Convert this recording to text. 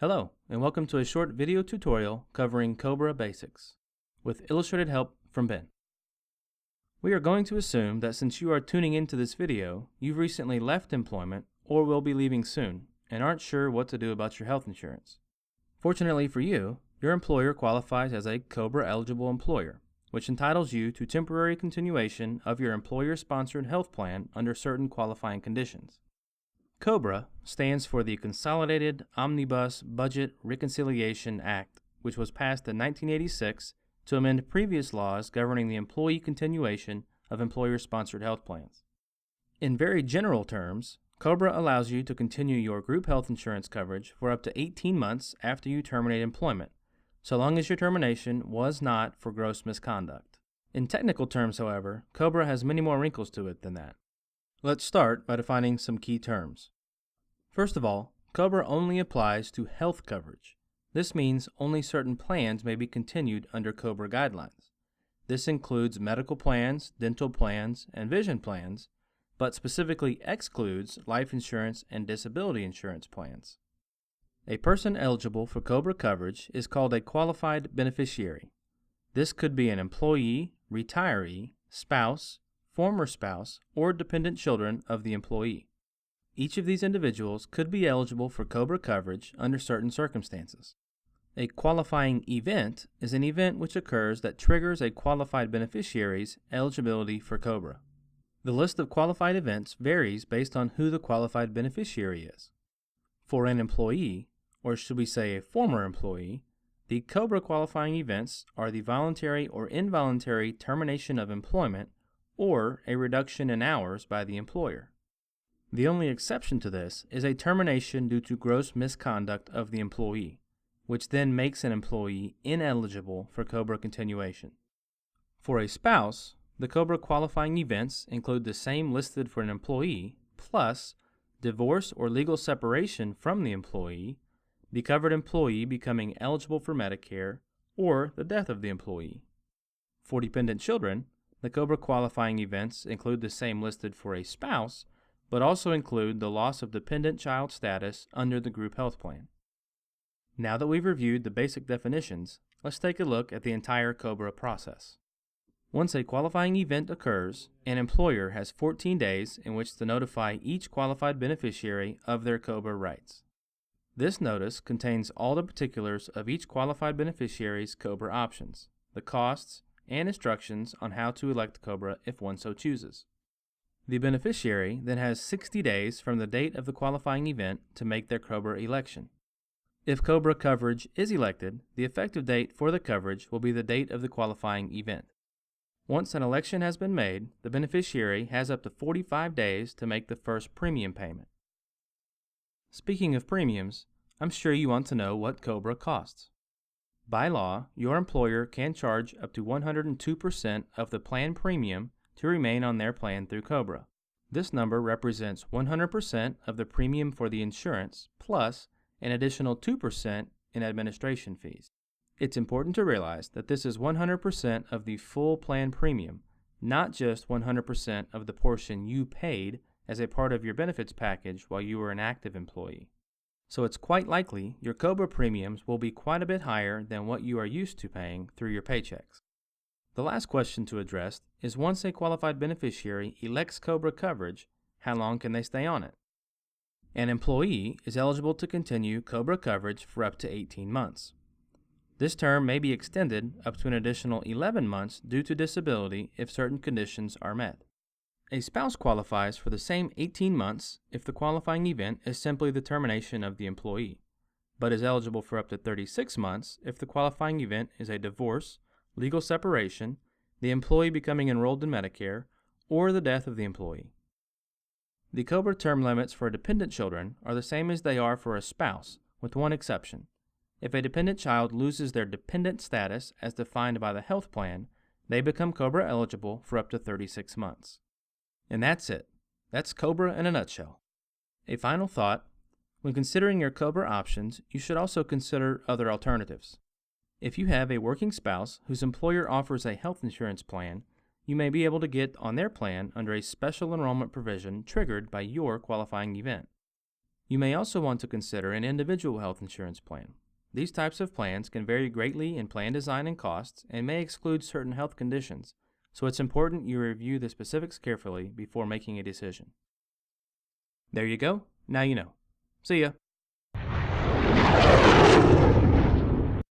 Hello, and welcome to a short video tutorial covering COBRA basics, with illustrated help from Ben. We are going to assume that since you are tuning into this video, you've recently left employment or will be leaving soon, and aren't sure what to do about your health insurance. Fortunately for you, your employer qualifies as a COBRA-eligible employer, which entitles you to temporary continuation of your employer-sponsored health plan under certain qualifying conditions. COBRA stands for the Consolidated Omnibus Budget Reconciliation Act, which was passed in 1986 to amend previous laws governing the employee continuation of employer-sponsored health plans. In very general terms, COBRA allows you to continue your group health insurance coverage for up to 18 months after you terminate employment, so long as your termination was not for gross misconduct. In technical terms, however, COBRA has many more wrinkles to it than that. Let's start by defining some key terms. First of all, COBRA only applies to health coverage. This means only certain plans may be continued under COBRA guidelines. This includes medical plans, dental plans, and vision plans, but specifically excludes life insurance and disability insurance plans. A person eligible for COBRA coverage is called a qualified beneficiary. This could be an employee, retiree, spouse, former spouse, or dependent children of the employee. Each of these individuals could be eligible for COBRA coverage under certain circumstances. A qualifying event is an event which occurs that triggers a qualified beneficiary's eligibility for COBRA. The list of qualified events varies based on who the qualified beneficiary is. For an employee, or should we say a former employee, the COBRA qualifying events are the voluntary or involuntary termination of employment or a reduction in hours by the employer. The only exception to this is a termination due to gross misconduct of the employee, which then makes an employee ineligible for COBRA continuation. For a spouse, the COBRA qualifying events include the same listed for an employee, plus divorce or legal separation from the employee, the covered employee becoming eligible for Medicare, or the death of the employee. For dependent children, the COBRA qualifying events include the same listed for a spouse, but also include the loss of dependent child status under the group health plan. Now that we've reviewed the basic definitions, let's take a look at the entire COBRA process. Once a qualifying event occurs, an employer has 14 days in which to notify each qualified beneficiary of their COBRA rights. This notice contains all the particulars of each qualified beneficiary's COBRA options, the costs, and instructions on how to elect COBRA if one so chooses. The beneficiary then has 60 days from the date of the qualifying event to make their COBRA election. If COBRA coverage is elected, the effective date for the coverage will be the date of the qualifying event. Once an election has been made, the beneficiary has up to 45 days to make the first premium payment. Speaking of premiums, I'm sure you want to know what COBRA costs. By law, your employer can charge up to 102% of the plan premium to remain on their plan through COBRA. This number represents 100% of the premium for the insurance plus an additional 2% in administration fees. It's important to realize that this is 100% of the full plan premium, not just 100% of the portion you paid as a part of your benefits package while you were an active employee. So it's quite likely your COBRA premiums will be quite a bit higher than what you are used to paying through your paychecks. The last question to address is once a qualified beneficiary elects COBRA coverage, how long can they stay on it? An employee is eligible to continue COBRA coverage for up to 18 months. This term may be extended up to an additional 11 months due to disability if certain conditions are met. A spouse qualifies for the same 18 months if the qualifying event is simply the termination of the employee, but is eligible for up to 36 months if the qualifying event is a divorce, legal separation, the employee becoming enrolled in Medicare, or the death of the employee. The COBRA term limits for dependent children are the same as they are for a spouse, with one exception. If a dependent child loses their dependent status as defined by the health plan, they become COBRA eligible for up to 36 months. And that's it. That's COBRA in a nutshell. A final thought: when considering your COBRA options, you should also consider other alternatives. If you have a working spouse whose employer offers a health insurance plan, you may be able to get on their plan under a special enrollment provision triggered by your qualifying event. You may also want to consider an individual health insurance plan. These types of plans can vary greatly in plan design and costs and may exclude certain health conditions, so it's important you review the specifics carefully before making a decision. There you go. Now you know. See ya.